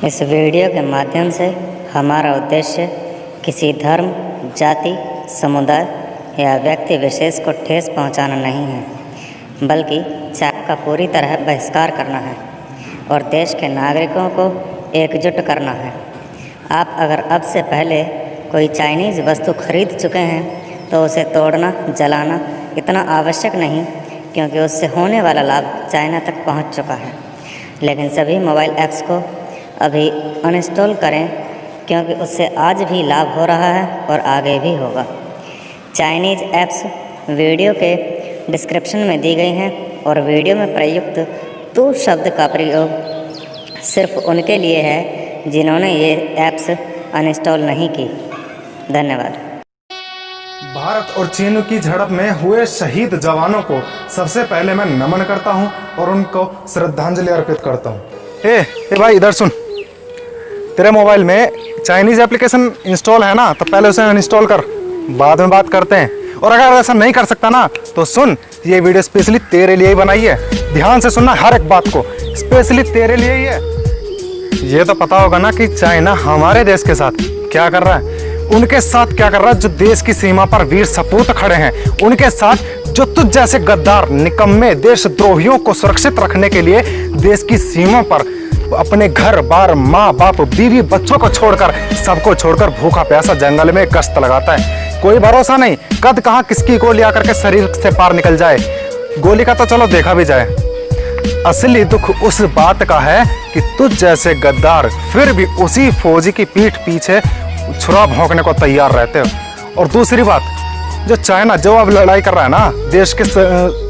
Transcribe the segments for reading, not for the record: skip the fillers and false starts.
इस वीडियो के माध्यम से हमारा उद्देश्य किसी धर्म, जाति, समुदाय या व्यक्ति विशेष को ठेस पहुंचाना नहीं है, बल्कि चाय का पूरी तरह बहिष्कार करना है और देश के नागरिकों को एकजुट करना है। आप अगर अब से पहले कोई चाइनीज़ वस्तु खरीद चुके हैं तो उसे तोड़ना, जलाना इतना आवश्यक नहीं, क्योंकि उससे होने वाला लाभ चाइना तक पहुंच चुका है। लेकिन सभी मोबाइल ऐप्स को अभी अनइंस्टॉल करें, क्योंकि उससे आज भी लाभ हो रहा है और आगे भी होगा। चाइनीज़ ऐप्स वीडियो के डिस्क्रिप्शन में दी गई हैं और वीडियो में प्रयुक्त तू शब्द का प्रयोग सिर्फ उनके लिए है जिन्होंने ये ऐप्स अनइंस्टॉल नहीं की। धन्यवाद। भारत और चीन की झड़प में हुए शहीद जवानों को सबसे पहले मैं नमन करता हूं और उनको श्रद्धांजलि अर्पित करता हूं। ए भाई इधर सुन, तेरे मोबाइल में चाइनीज एप्लीकेशन इंस्टॉल है ना, तो पहले उसे अनइंस्टॉल कर, बाद में बात करते हैं। और अगर ऐसा नहीं कर सकता ना तो सुन, ये वीडियो स्पेशली तेरे लिए ही बनाई है। ध्यान से सुनना हर एक बात को, स्पेशली तेरे लिए ही है। ये तो पता होगा ना कि चाइना हमारे देश के साथ क्या कर रहा है, उनके साथ क्या कर रहा है जो देश की सीमा पर वीर सपूत खड़े हैं, उनके साथ जो तुझ जैसे गद्दार, निकम्मे देशद्रोहियों को सुरक्षित रखने के लिए देश की सीमा पर अपने घर बार, माँ बाप, बीवी बच्चों को छोड़कर, सबको छोड़कर भूखा प्यासा जंगल में गश्त लगाता है। कोई भरोसा नहीं कद कहाँ किसकी गोली आकर के शरीर से पार निकल जाए। गोली का तो चलो देखा भी जाए, असली दुख उस बात का है कि तुझ जैसे गद्दार फिर भी उसी फौजी की पीठ पीछे छुरा भोंकने को तैयार रहते हो। और दूसरी बात, जो चाइना जो अब लड़ाई कर रहा है ना देश के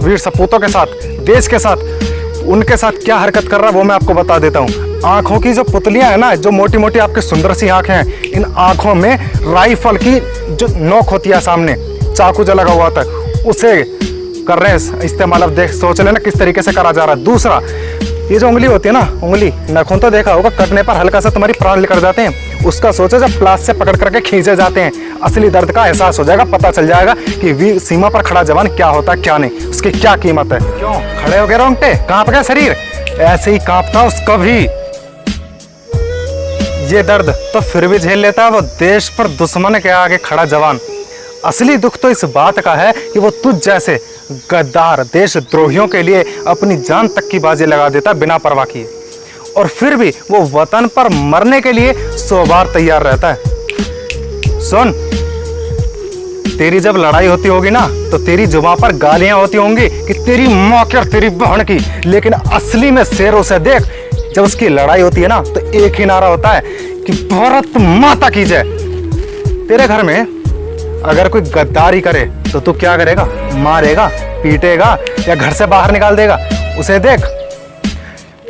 वीर सपूतों के साथ, देश के साथ, उनके साथ क्या हरकत कर रहा है वो मैं आपको बता देता हूँ। आंखों की जो पुतलियां हैं ना, जो मोटी मोटी आपकी सुंदर सी आंखें हैं, इन आंखों में राइफल की जो नोक होती है, सामने चाकू जो लगा हुआ था, उसे कर रहे हैं इस्तेमाल। अब देख, सोच लेना किस तरीके से करा जा रहा है। दूसरा, ये जो उंगली होती है ना, उंगली नाखून तो देखा होगा, कटने पर हल्का सा तुम्हारी प्राण निकल जाते हैं। उसका सोचो जब प्लास से पकड़ करके खींचे जाते हैं, असली दर्द का एहसास हो जाएगा, पता चल जाएगा कि वीर सीमा पर खड़ा जवान क्या होता है, क्या नहीं, उसकी क्या कीमत है। क्यों खड़े हो गए रोंगटे, कांप गया शरीर? ऐसे ही कांपता उसका भी। ये दर्द तो फिर भी झेल लेता है वो देश पर दुश्मन के आगे खड़ा जवान। असली दुख तो इस बात का है कि वो तुझ जैसे गद्दार देशद्रोहियों के लिए अपनी जान तक की बाजी लगा देता बिना परवाह किए, और फिर भी वो वतन पर मरने के लिए 100 बार तैयार रहता है। सुन, तेरी जब लड़ाई होती होगी ना तो तेरी जुबान पर गालियां होती होंगी कि तेरी मां की और तेरी बहन की, लेकिन असली में शेर उसे देख, जब उसकी लड़ाई होती है ना तो एक ही नारा होता है कि भारत माता की जय। तेरे घर में अगर कोई गद्दारी करे तो तू क्या करेगा? मारेगा, पीटेगा या घर से बाहर निकाल देगा? उसे देख,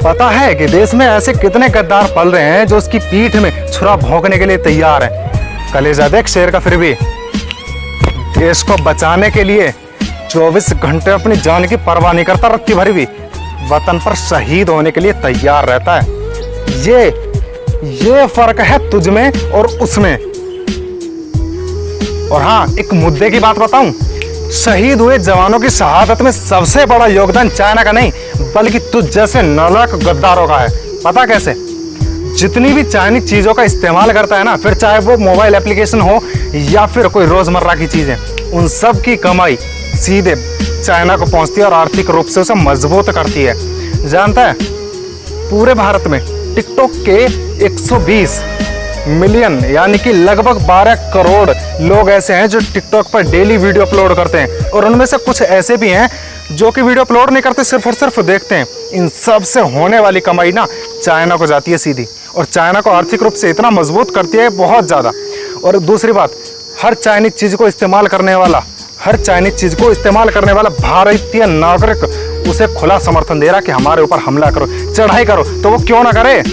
पता है कि देश में ऐसे कितने गद्दार पल रहे हैं जो उसकी पीठ में छुरा भोंकने के लिए तैयार है। कलेजा देख शेर का, फिर भी देश को बचाने के लिए 24 घंटे अपनी जान की परवाह नहीं करता, रत्ती भर भी वतन पर शहीद होने के लिए तैयार रहता है। ये फर्क है तुझ में और उसमें। और हाँ, एक मुद्दे की बात बताऊं, शहीद हुए जवानों की शहादत में सबसे बड़ा योगदान चाइना का नहीं बल्कि तुझ जैसे नालायक गद्दारों का है। पता कैसे? जितनी भी चाइनीज चीजों का इस्तेमाल करता है ना, फिर चाहे वो मोबाइल एप्लीकेशन हो या फिर कोई रोजमर्रा की चीजें, उन सब की कमाई सीधे चाइना को पहुंचती है और आर्थिक रूप से उसे मजबूत करती है। जानता है, पूरे भारत में टिकटॉक के 120 मिलियन यानी कि लगभग 12 करोड़ लोग ऐसे हैं जो टिकटॉक पर डेली वीडियो अपलोड करते हैं, और उनमें से कुछ ऐसे भी हैं जो कि वीडियो अपलोड नहीं करते, सिर्फ और सिर्फ देखते हैं। इन सब से होने वाली कमाई ना चाइना को जाती है सीधी, और चाइना को आर्थिक रूप से इतना मजबूत करती है बहुत ज़्यादा। और दूसरी बात, हर चाइनीज चीज़ को इस्तेमाल करने वाला भारतीय नागरिक उसे खुला समर्थन दे रहा कि हमारे ऊपर हमला करो, चढ़ाई करो, तो वो क्यों ना करे?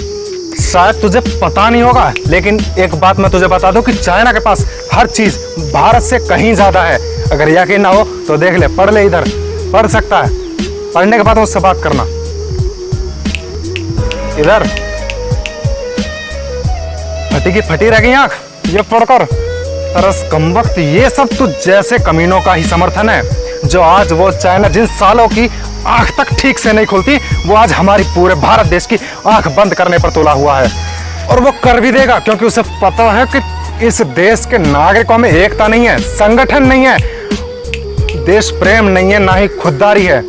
शायद तुझे पता नहीं होगा, लेकिन एक बात मैं तुझे बता दूं कि चाइना के पास हर चीज भारत से कहीं ज्यादा है। अगर यकीन ना हो तो देख ले, पढ़ ले, इधर पढ़ सकता है, पढ़ने के बाद मुझसे बात करना। इधर फटी की फटी रह गई आंख ये पढ़कर। तरस कम वक्त, ये सब तुझ जैसे कमीनों का ही समर्थन है जो आज वो चाइना जिन सालों की आंख तक ठीक से नहीं खुलती, वो आज हमारी पूरे भारत देश की आंख बंद करने पर तुला हुआ है। और वो कर भी देगा, क्योंकि उसे पता है कि इस देश के नागरिकों में एकता नहीं है, संगठन नहीं है, देश प्रेम नहीं है, ना ही खुददारी है।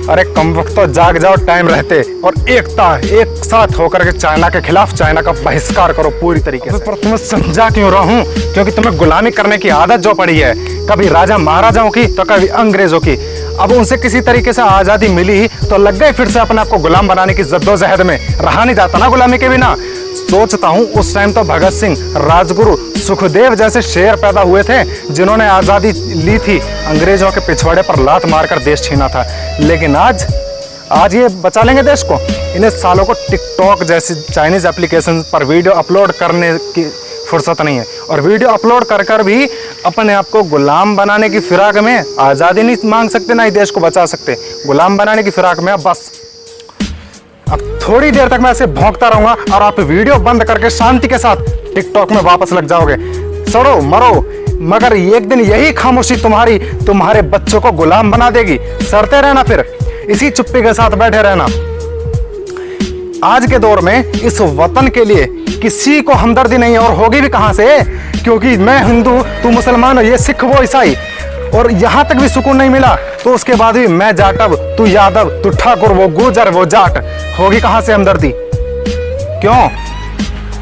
अरे कम वक्त तो जाग जाओ टाइम रहते और एकता एक साथ होकर के चाइना के खिलाफ चाइना का बहिष्कार करो पूरी तरीके से। पर तुम्हें समझा क्यों रहा हूं? क्योंकि तुम्हें गुलामी करने की आदत जो पड़ी है, कभी राजा महाराजाओं की तो कभी अंग्रेजों की। अब उनसे किसी तरीके से आजादी मिली तो लग गए फिर से अपने आप को गुलाम बनाने की जद्दोजहद में। रहा नहीं जाता ना गुलामी के बिना। सोचता हूं उस टाइम तो भगत सिंह, राजगुरु, सुखदेव जैसे शेर पैदा हुए थे जिन्होंने आजादी ली थी, अंग्रेजों के पिछवाड़े पर लात मारकर देश छीना था। लेकिन आज ये बचा लेंगे देश को? इन्हें सालों को टिकटॉक जैसी चाइनीज एप्लीकेशन पर वीडियो अपलोड करने की फुर्सत नहीं है, और वीडियो अपलोड कर कर भी अपने आप को गुलाम बनाने की फिराक में आज़ादी नहीं मांग सकते, ना ही देश को बचा सकते। गुलाम बनाने की फिराक में बस अब थोड़ी देर तक मैं ऐसे भौंकता रहूंगा और आप वीडियो बंद करके शांति के साथ टिकटॉक में वापस लग जाओगे। सड़ो मरो, मगर एक दिन यही खामोशी तुम्हारे बच्चों को गुलाम बना देगी। सड़ते रहना, फिर इसी चुप्पी के साथ बैठे रहना। आज के दौर में इस वतन के लिए किसी को हमदर्दी नहीं है, और होगी भी कहां से? क्योंकि मैं हिंदू, तू मुसलमान, ये सिख वो ईसाई, और यहां तक भी सुकून नहीं मिला तो उसके बाद भी मैं जाटव, तू यादव, तू ठाकुर, वो गुर्जर, वो जाट, होगी कहां से हमदर्दी? क्यों?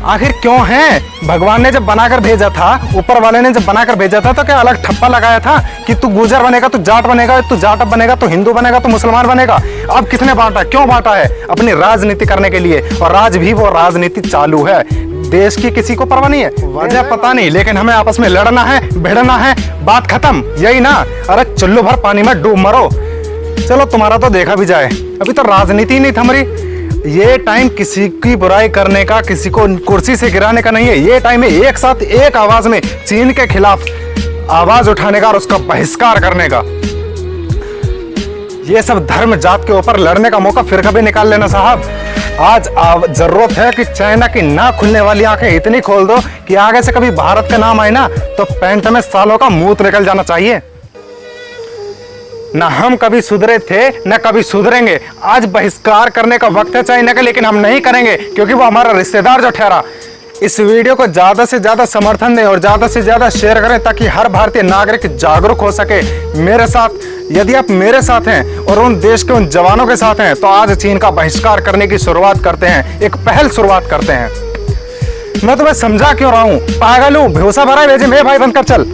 आखिर क्यों है? भगवान ने जब बनाकर भेजा था, ऊपर वाले ने जब बनाकर भेजा था, तो क्या अलग ठप्पा लगाया था कि तू गुर्जर बनेगा, तू जाट बनेगा, तू जाटव बनेगा, तू हिंदू बनेगा, तू मुसलमान बनेगा? अब किसने बांटा? क्यों बांटा है? अपनी राजनीति करने के लिए, और आज भी वो राजनीति चालू है। देश की किसी को परवाह नहीं है, वजह पता नहीं, लेकिन हमें आपस में लड़ना है, भिड़ना है, बात खत्म, यही ना? अरे चुल्लू भर पानी में डूब मरो। चलो तुम्हारा तो देखा भी जाए, अभी तो राजनीति नहीं थम रही। ये टाइम किसी की बुराई करने का, किसी को कुर्सी से गिराने का नहीं है। ये टाइम है एक साथ एक आवाज में चीन के खिलाफ आवाज उठाने का और उसका बहिष्कार करने का। ये सब धर्म जात के ऊपर लड़ने का मौका फिर कभी निकाल लेना साहब। आज जरूरत है कि चाइना की ना खुलने वाली आंखें इतनी खोल दो कि आगे से कभी भारत का नाम आए ना तो पैंट में सालों का मूत निकल जाना चाहिए। ना हम कभी सुधरे थे, ना कभी सुधरेंगे। आज बहिष्कार करने का वक्त है चाइना का, लेकिन हम नहीं करेंगे क्योंकि वो हमारा रिश्तेदार जो ठहरा। इस वीडियो को ज्यादा से ज्यादा समर्थन दें और ज्यादा से ज्यादा शेयर करें ताकि हर भारतीय नागरिक जागरूक हो सके मेरे साथ। यदि आप मेरे साथ हैं और उन देश के उन जवानों के साथ हैं तो आज चीन का बहिष्कार करने की शुरुआत करते हैं, एक पहल शुरुआत करते हैं। मैं तुम्हें समझा क्यों रहा हूं? पागल हूं, भरोसा भरा भेजे मेरे भाई, बंद कर चल।